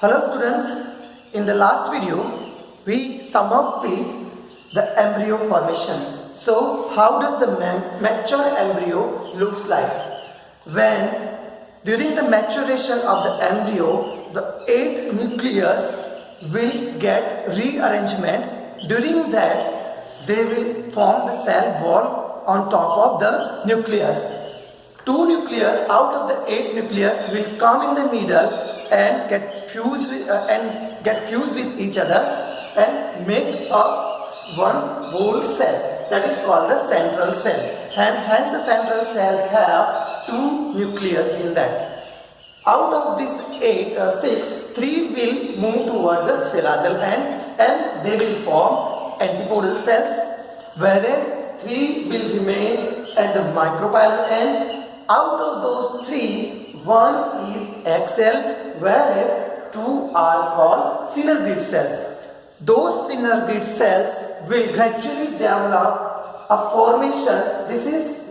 Hello students, in the last video we sum up with the embryo formation. So how does the mature embryo looks like? When during the maturation of the embryo, the 8 nucleus will get rearrangement. During that they will form the cell wall on top of the nucleus. 2 nucleus out of the 8 nucleus will come in the middle and get fused with each other and make a one whole cell, that is called the central cell, and hence the central cell have 2 nucleus in that. Out of these 6, 3 will move towards the spheroidal end and they will form antipodal cells, whereas 3 will remain at the micropylon end. Out of those 3, 1 is egg cell, whereas 2 are called synergid cells. Those synergid cells will gradually develop a formation.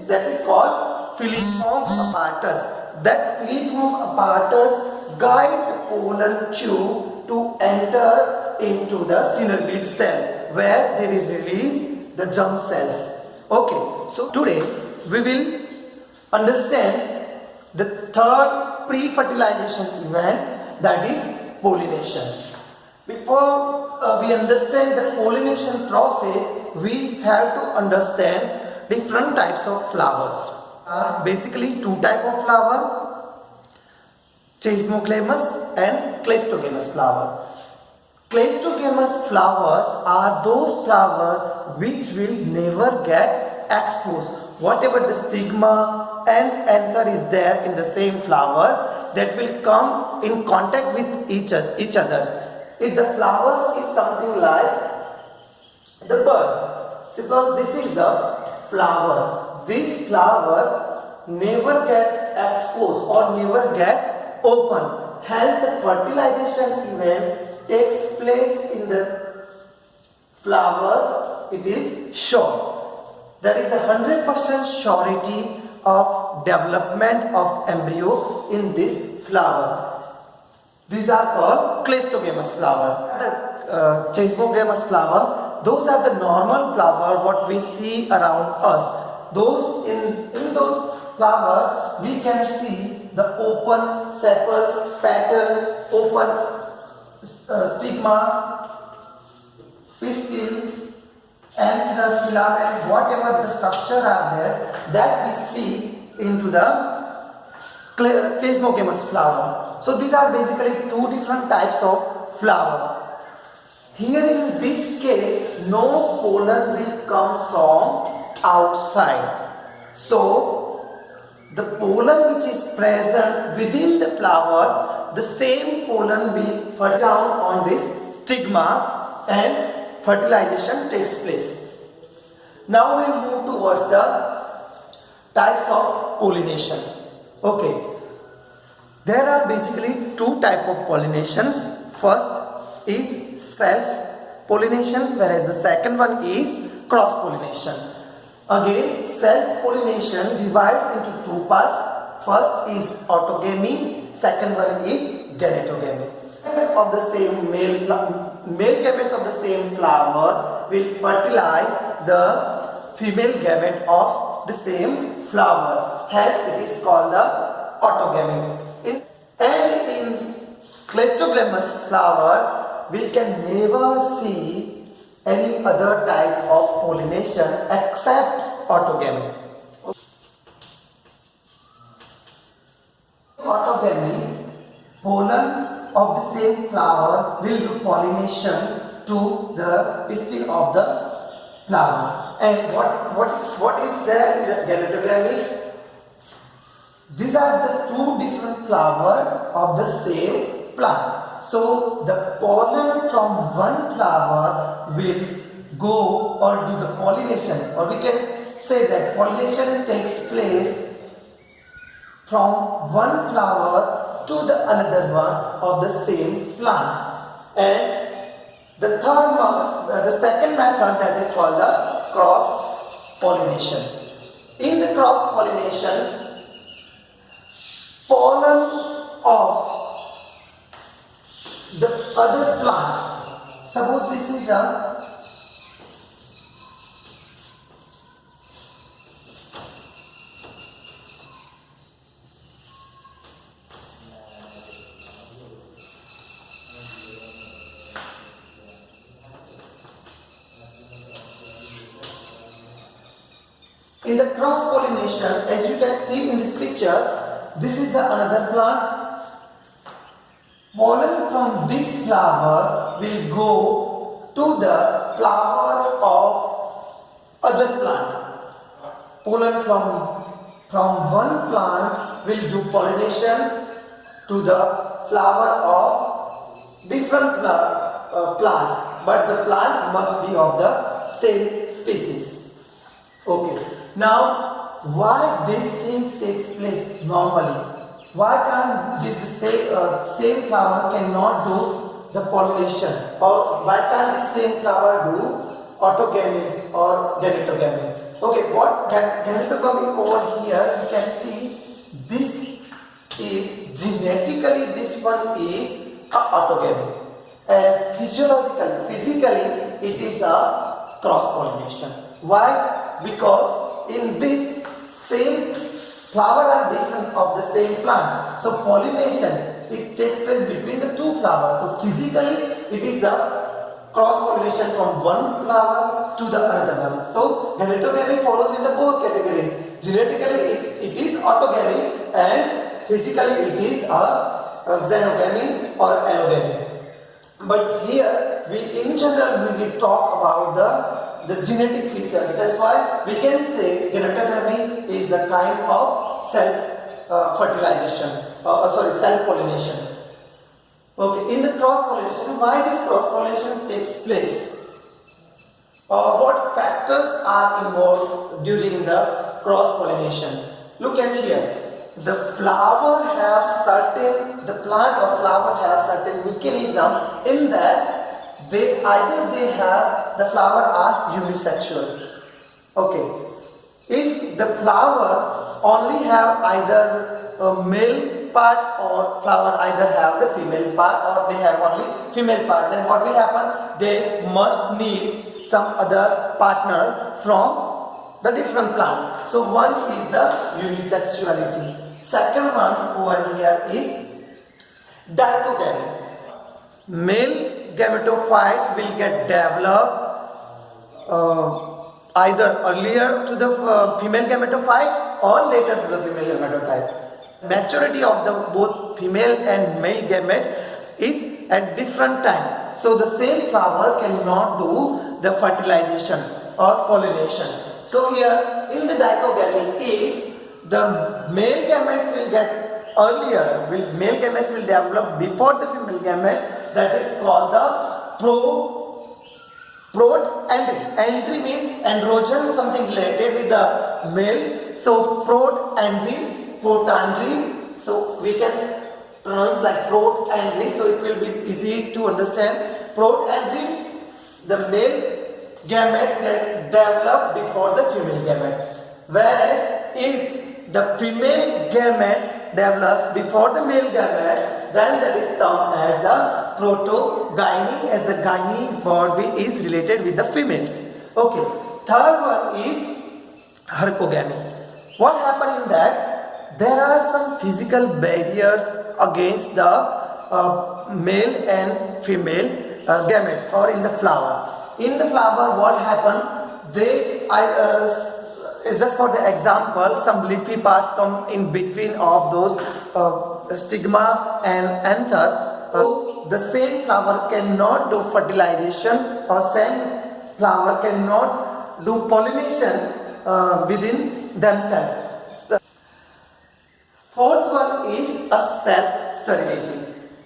That is called filiform apparatus. That filiform apparatus guide the pollen tube to enter into the synergid cell, where they will release the germ cells. Okay, so today we will understand the third pre-fertilization event, that is pollination. Before we understand the pollination process, we have to understand different types of flowers. Basically 2 types of flower, Chasmoglamus and Cleistogamous flower. Cleistogamous flowers are those flowers which will never get exposed. Whatever the stigma and anther is there in the same flower, that will come in contact with each other. If the flowers is something like the bud, suppose this is the flower. This flower never get exposed or never get open. Hence the fertilization event takes place in the flower. It is sure. There is 100% surety of development of embryo in this flower. These are called Cleistogamous flower. The Chasmoglamus flower, those are the normal flower what we see around us. Those in those flower we can see the open sepals, petal, open stigma, pistil, anther, filament, whatever the structure are there, that we see into the Chasmoglamus flower. So these are basically 2 different types of flower. Here in this case, no pollen will come from outside. So the pollen which is present within the flower, the same pollen will fall down on this stigma and fertilization takes place. Now we move towards the types of pollination. Okay, there are basically 2 types of pollinations. First is self-pollination, whereas the second one is cross-pollination. Again, self-pollination divides into 2 parts. First is autogamy, second one is genetogamy. Of the same male gametes of the same flower will fertilize the female gamete of the same flower. Hence it is called the autogamy. In Cleistogamous flower we can never see any other type of pollination except autogamy. Autogamy, pollen of the same flower will do pollination to the pistil of the flower. And what is there in the genetogamy? These are the 2 different flowers of the same plant. So the pollen from one flower will go or do the pollination, or we can say that pollination takes place from one flower to the another one of the same plant. And the third one, the second method, that is called the cross pollination. In the cross pollination, pollen of the other plant. Suppose this is a in the cross pollination, as you can see in this picture, this is the another plant. Pollen from this flower will go to the flower of other plant. Pollen from one plant will do pollination to the flower of different plant, but the plant must be of the same species. Okay. Now, why this thing takes place normally? Why can't this same flower cannot do the pollination, or why can't the same flower do autogamy or genetogamy? Okay, what genetogamy over here you can see, this is genetically, this one is a autogamy, and physically it is a cross pollination. Why? Because in this same flower are different of the same plant, so pollination it takes place between the two flowers. So physically it is the cross pollination from one flower to the another one. So genetogamy follows in the both categories. Genetically it is autogamy, and physically it is a xenogamy or allogamy. But here we in general we will talk about the genetic features. That's why we can say genetogamy is the kind of self-fertilization, self-pollination. Okay, in the cross-pollination, why this cross-pollination takes place? What factors are involved during the cross-pollination? Look at here. The plant or flower have certain mechanism in that they have the flower are unisexual. Okay. If the flower only have either a male part, or flower either have the female part, or they have only female part, then what will happen? They must need some other partner from the different plant. So one is the unisexuality. Second one over here is dichogamy. Male gametophyte will get developed either earlier to the female gametophyte or later to the female gametophyte. Maturity of the both female and male gamete is at different time. So the same flower cannot do the fertilization or pollination. So here in the dichogamy, if the male gametes will get earlier, male gametes will develop before the female gamete, that is called the protandry. Andry means androgen, something related with the male. So protandry, protandry. So we can pronounce like protandry. So it will be easy to understand. Protandry, the male gametes get developed before the female gamete. Whereas if the female gametes develops before the male gamete, then that is termed as the protogyny, as the gyne body is related with the females. Okay. Third one is hercogamy. What happened in that? There are some physical barriers against the male and female gametes, or in the flower. In the flower, what happened? Is just for the example, some leafy parts come in between of those stigma and anther. So the same flower cannot do fertilization, or same flower cannot do pollination within themselves. The fourth one is a self-sterility.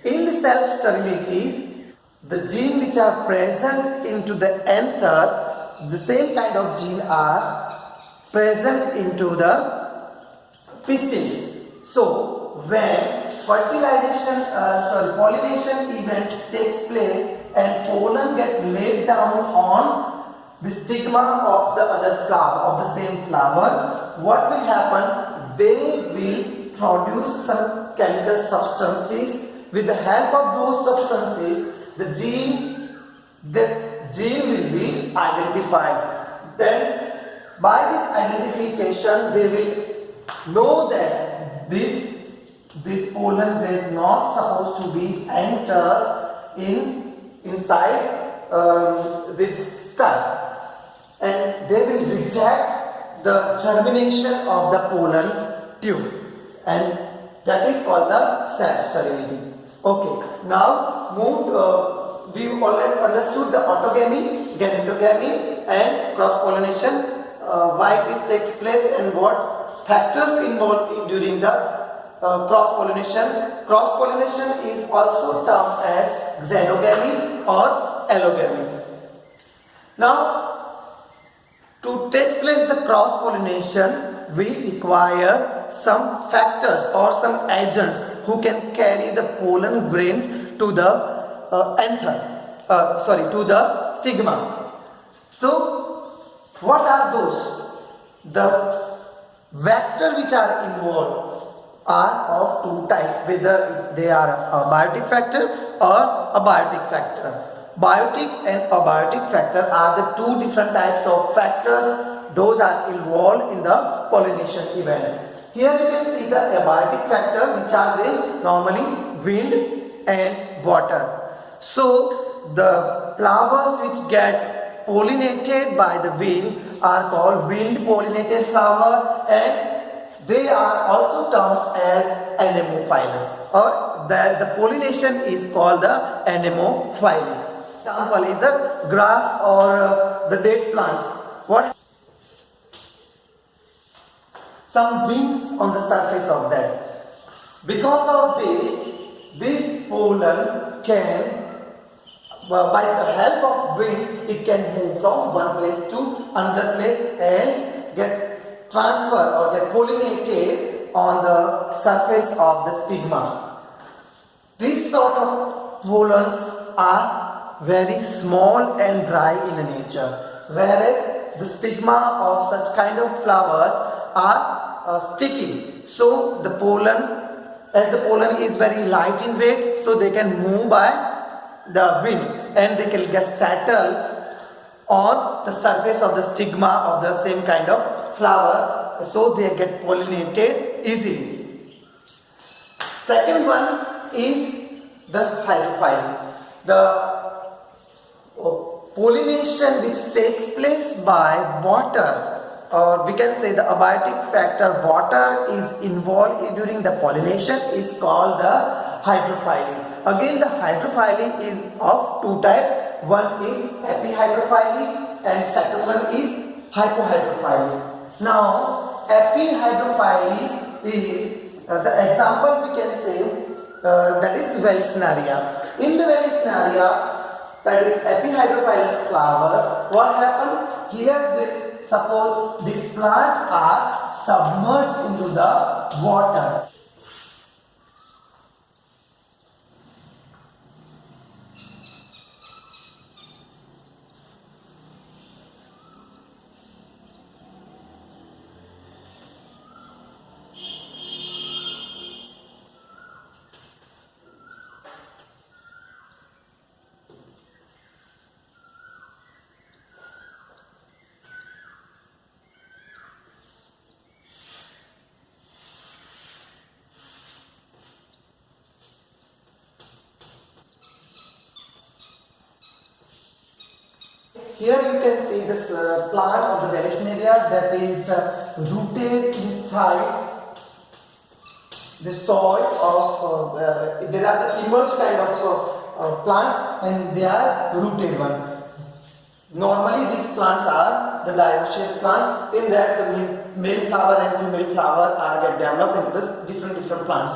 In the self-sterility, the genes which are present into the anther, the same kind of gene are present into the pistils. So when pollination events takes place and pollen get laid down on the stigma of the other flower, of the same flower, what will happen? They will produce some chemical substances with the help of those substances, the gene will be identified. Then by this identification, they will know that this pollen is not supposed to be enter inside this stud, and they will reject the germination of the pollen tube, and that is called the self-sterility. Okay, now we already understood the autogamy, gametogamy, and cross-pollination. Why this takes place and what factors involved during the cross-pollination. Cross-pollination is also termed as xenogamy or allogamy. Now, to take place the cross-pollination, we require some factors or some agents who can carry the pollen grain to the to the stigma. So, what are those? The vectors which are involved are of two types, whether they are a biotic factor or abiotic factor. Biotic and abiotic factor are the two different types of factors. Those are involved in the pollination event. Here you can see the abiotic factor, which are they normally wind and water. So the flowers which get pollinated by the wind are called wind pollinated flower, and they are also termed as anemophilous, or that the pollination is called the anemophily. Example is the grass or the date plants. What? Some wings on the surface of that. Because of this pollen can, by the help of wind, it can move from one place to another place and get transferred or get pollinated on the surface of the stigma. These sort of pollens are very small and dry in nature, whereas the stigma of such kind of flowers are sticky. So the pollen, as the pollen is very light in weight, so they can move by the wind and they can get settled on the surface of the stigma of the same kind of flower, so they get pollinated easily. Second one is the hydrophyly. The pollination which takes place by water, or we can say the abiotic factor water is involved during the pollination, is called the hydrophyly. Again, the hydrophyly is of two types. One is epihydrophyly and second one is hypohydrophyly. Now, epihydrophyly is the example we can say that is Vallisneria. In the Vallisneria, that is epihydrophilous flower, what happened? Here suppose this plant are submerged into the water. Here you can see this plant of the Vallisneria that is rooted inside the soil of, there are the emerged kind of plants and they are rooted one. Normally these plants are the dioecious plants, in that the male flower and female flower are get developed into the different plants.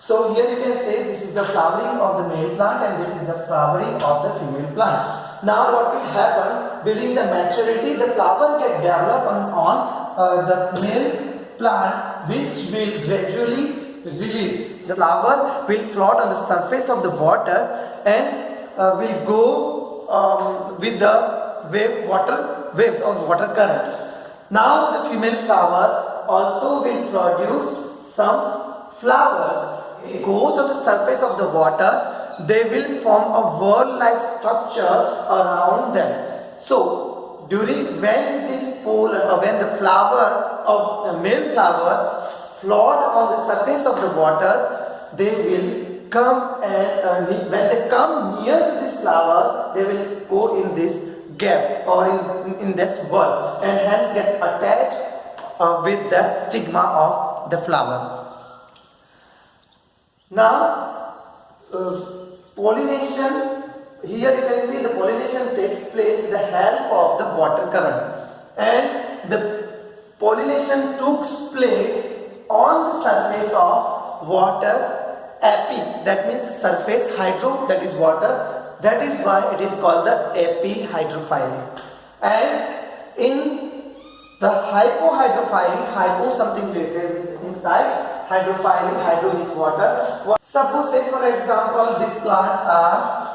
So here you can say this is the flowering of the male plant and this is the flowering of the female plant. Now what will happen, during the maturity the flower get developed on the male plant, which will gradually release. The flower will float on the surface of the water and will go with the waves of water current. Now the female flower also will produce some flowers goes on the surface of the water, they will form a whorl-like structure around them. So when this pollen or when the flower of the male flower float on the surface of the water, they will come and when they come near to this flower, they will go in this gap or in this whorl and hence get attached with the stigma of the flower. Now, pollination, here you can see the pollination takes place with the help of the water current, and the pollination took place on the surface of water epi, that means surface hydro, that is water, that is why it is called the epihydrophyly. And in the hypohydrophyly, hypo something related inside, hydrophyly, hydro is water. Suppose say for example these plants are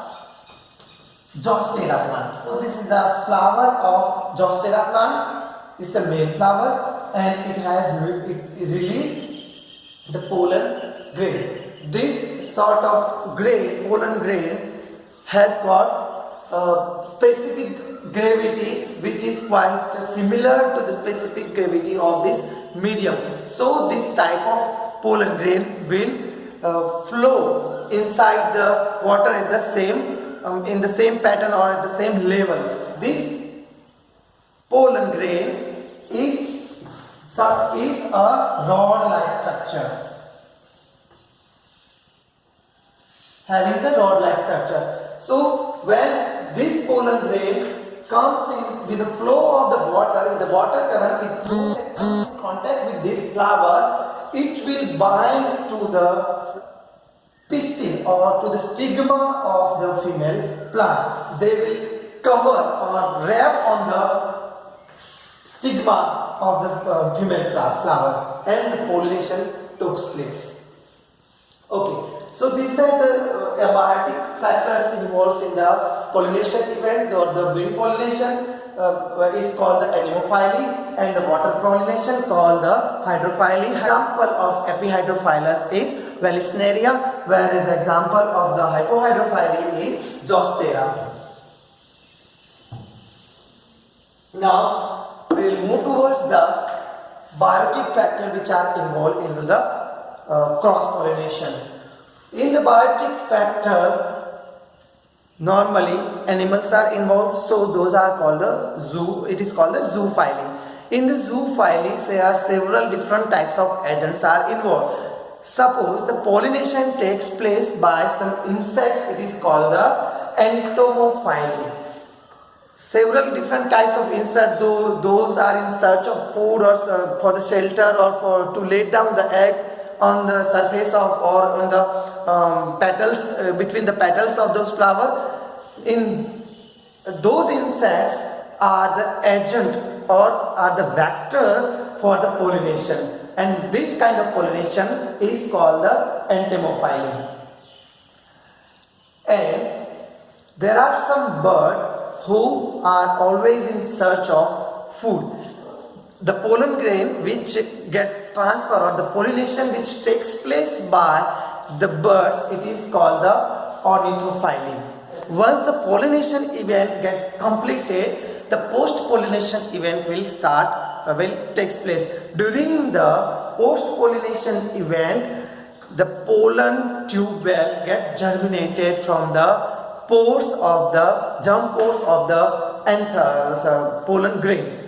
Zostera plant. So this is the flower of Zostera plant. It's the male flower and it has released the pollen grain. This sort of grain, pollen grain, has got a specific gravity which is quite similar to the specific gravity of this medium. So this type of pollen grain will flow inside the water in the same pattern or at the same level. This pollen grain is a rod-like structure, having the rod-like structure. So when this pollen grain comes in with the flow of the water, in the water current, it comes in contact with this flower, it will bind to the pistil or to the stigma of the female plant. They will cover or wrap on the stigma of the female flower and the pollination takes place. Okay. So these are the abiotic factors involved in the pollination event, or the wind pollination is called the anemophily and the water pollination called the hydrophyly. Example of epihydrophilus is Vallisneria, whereas the example of the hypohydrophyly is Zostera. Now we will move towards the biotic factors which are involved in the cross pollination. In the biotic factor, normally animals are involved, so those are called the it is called the zoophily. In the zoophily, there are several different types of agents are involved. Suppose the pollination takes place by some insects, it is called the entomophily. Several different types of insects, those are in search of food or for the shelter or to lay down the eggs on the surface of or on the petals, between the petals of those flowers. In those insects are the agent or are the vector for the pollination, and this kind of pollination is called the entomophily. And there are some birds who are always in search of food. The pollen grain which get transferred or the pollination which takes place by the birds, it is called the ornithophily. Once the pollination event gets completed, the post-pollination event will takes place. During the post-pollination event, the pollen tube will get germinated from the pores of the germ pores of the pollen grain.